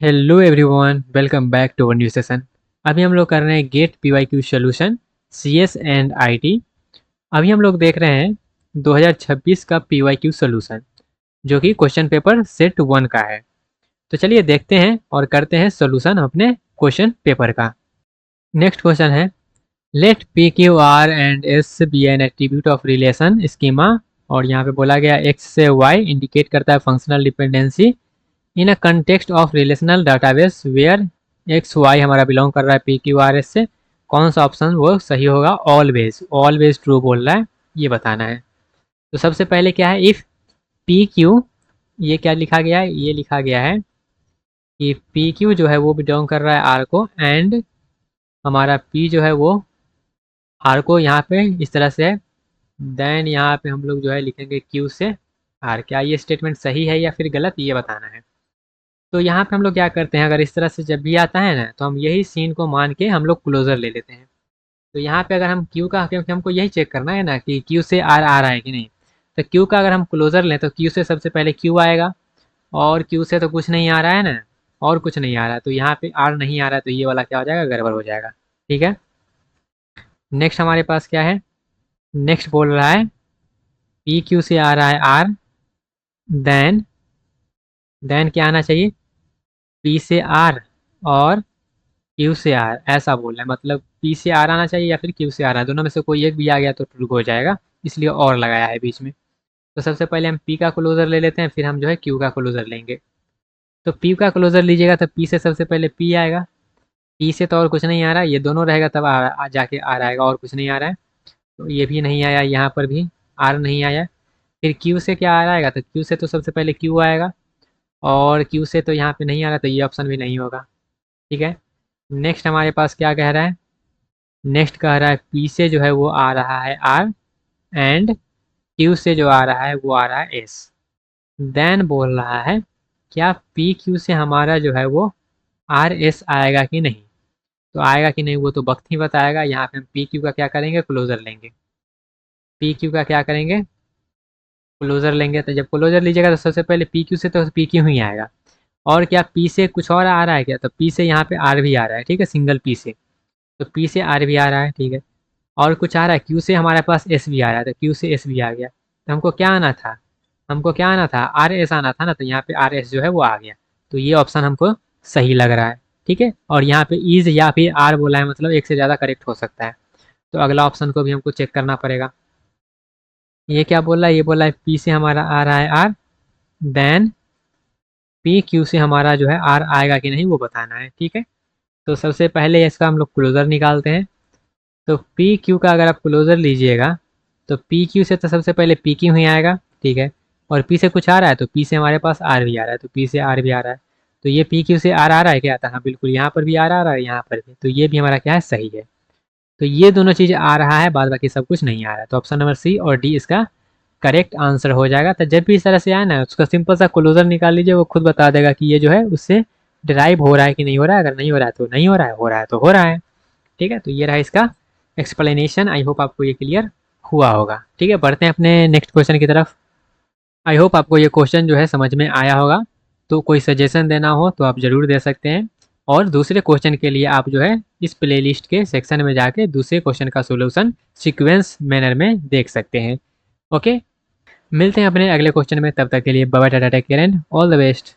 Hello everyone, welcome back to our new session. अभी हम लोग कर रहे हैं gate PYQ solution CS and IT. अभी हम लोग देख रहे हैं 2026 का पीवाईक्यू सॉल्यूशन, जो कि क्वेश्चन पेपर सेट 1 का है। तो चलिए देखते हैं और करते हैं सॉल्यूशन अपने क्वेश्चन पेपर का। नेक्स्ट क्वेश्चन है, let P Q R and S be an attribute of relation schema. और यहाँ पे बोला गया एक्स से वाई इंडिकेट करता है functional dependency in a context of relational database where X Y हमारा बिलोंग कर रहा है पी क्यू आर एस से। कौन सा ऑप्शन वो सही होगा? ऑलवेज, ऑलवेज ट्रू बोल रहा है, ये बताना है। तो सबसे पहले क्या है, इफ़ पी क्यू, ये क्या लिखा गया है? ये लिखा गया है कि पी क्यू जो है वो बिलोंग कर रहा है आर को, एंड हमारा पी जो है वो आर को यहाँ पे इस तरह से है। देन यहाँ पे हम लोग जो है लिखेंगे क्यू से आर। क्या ये स्टेटमेंट सही है या फिर गलत, ये बताना है। तो यहाँ पे हम लोग क्या करते हैं, अगर इस तरह से जब भी आता है ना, तो हम यही सीन को मान के हम लोग क्लोजर ले लेते हैं। तो यहाँ पे अगर हम क्यू का, क्योंकि हमको यही चेक करना है ना कि क्यू से आर आ रहा है कि नहीं, तो क्यू का अगर हम क्लोजर लें तो क्यू से सबसे पहले क्यू आएगा, और क्यू से तो कुछ नहीं आ रहा है ना, और कुछ नहीं आ रहा है, तो यहाँ पे आर नहीं आ रहा है, तो ये वाला क्या हो जाएगा? गड़बड़ हो जाएगा। ठीक है। नेक्स्ट हमारे पास क्या है? नेक्स्ट बोल रहा है पी क्यू से आ रहा है आर, देन देन क्या आना चाहिए? पी से आर और क्यू से आर, ऐसा बोल रहा है। मतलब पी से आर आना चाहिए या फिर क्यू से आर आना, दोनों में से कोई एक भी आ गया तो ट्रू हो जाएगा, इसलिए और लगाया है बीच में। तो सबसे पहले हम पी का क्लोजर ले लेते हैं, फिर हम जो है क्यू का क्लोजर लेंगे। तो पी का क्लोजर लीजिएगा तो पी से सबसे पहले पी आएगा, पी से तो और कुछ नहीं आ रहा है, ये दोनों रहेगा तब जाके आर आएगा, और कुछ नहीं आ रहा है, तो ये भी नहीं आया, यहाँ पर भी आर नहीं आया। फिर क्यू से क्या आ आएगा? तो क्यू से तो सबसे पहले क्यू आएगा, और क्यू से तो यहाँ पे नहीं आ रहा, तो ये ऑप्शन भी नहीं होगा। ठीक है। नेक्स्ट हमारे पास क्या कह रहा है? नेक्स्ट कह रहा है पी से जो है वो आ रहा है आर, एंड क्यू से जो आ रहा है वो आ रहा है एस। देन बोल रहा है क्या पी क्यू से हमारा जो है वो आर एस आएगा कि नहीं। तो आएगा कि नहीं वो तो वक्त ही बताएगा। यहाँ पे हम पी क्यू का क्या करेंगे? क्लोजर लेंगे। पी क्यू का क्या करेंगे? क्लोजर लेंगे। तो जब क्लोजर लीजिएगा तो सबसे पहले पी क्यू से तो पी क्यू ही आएगा। और क्या पी से कुछ और आ रहा है क्या? तो पी से यहाँ पे आर भी आ रहा है। ठीक है, सिंगल पी से, तो पी से आर भी आ रहा है। ठीक है। और कुछ आ रहा है? क्यू से हमारे पास एस भी आ रहा है, तो क्यू से एस भी आ गया। तो हमको क्या आना था? हमको क्या आना था? आर एस आना था ना, तो यहाँ पे आर एस जो है वो आ गया। तो ये ऑप्शन हमको सही लग रहा है। ठीक है। और यहाँ पे इज या फिर आर बोला है, मतलब एक से ज़्यादा करेक्ट हो सकता है। तो अगला ऑप्शन को भी हमको चेक करना पड़ेगा। ये क्या बोल रहा है? ये बोला है पी से हमारा आ रहा है आर, देन पी क्यू से हमारा जो है आर आएगा कि नहीं वो बताना है। ठीक है। तो सबसे पहले इसका हम लोग क्लोजर निकालते हैं। तो पी क्यू का अगर आप क्लोजर लीजिएगा तो पी क्यू से तो सबसे पहले पी क्यू ही आएगा। ठीक है। और पी से कुछ आ रहा है तो पी से हमारे पास आर भी आ रहा है, तो पी से आर भी आ रहा है। तो ये पी क्यू से आर आ रहा है क्या? आता हाँ बिल्कुल, यहाँ पर भी आर आ रहा है, यहाँ पर भी, तो ये भी हमारा क्या है? सही है। तो ये दोनों चीज़ आ रहा है, बाद बाकी सब कुछ नहीं आ रहा है। तो ऑप्शन नंबर सी और डी इसका करेक्ट आंसर हो जाएगा। तो जब भी इस तरह से आए ना, उसका सिंपल सा क्लोजर निकाल लीजिए, वो खुद बता देगा कि ये जो है उससे डिराइव हो रहा है कि नहीं हो रहा है। अगर नहीं हो रहा है तो नहीं हो रहा है, हो रहा है तो हो रहा है। ठीक है। तो ये रहा इसका एक्सप्लेनेशन। आई होप आपको ये क्लियर हुआ होगा। ठीक है, बढ़ते हैं अपने नेक्स्ट क्वेश्चन की तरफ। आई होप आपको ये क्वेश्चन जो है समझ में आया होगा। तो कोई सजेशन देना हो तो आप ज़रूर दे सकते हैं, और दूसरे क्वेश्चन के लिए आप जो है इस प्लेलिस्ट के सेक्शन में जाके दूसरे क्वेश्चन का सोल्यूशन सीक्वेंस मैनर में देख सकते हैं। ओके, मिलते हैं अपने अगले क्वेश्चन में। तब तक के लिए bye bye, tata, take care and all the best.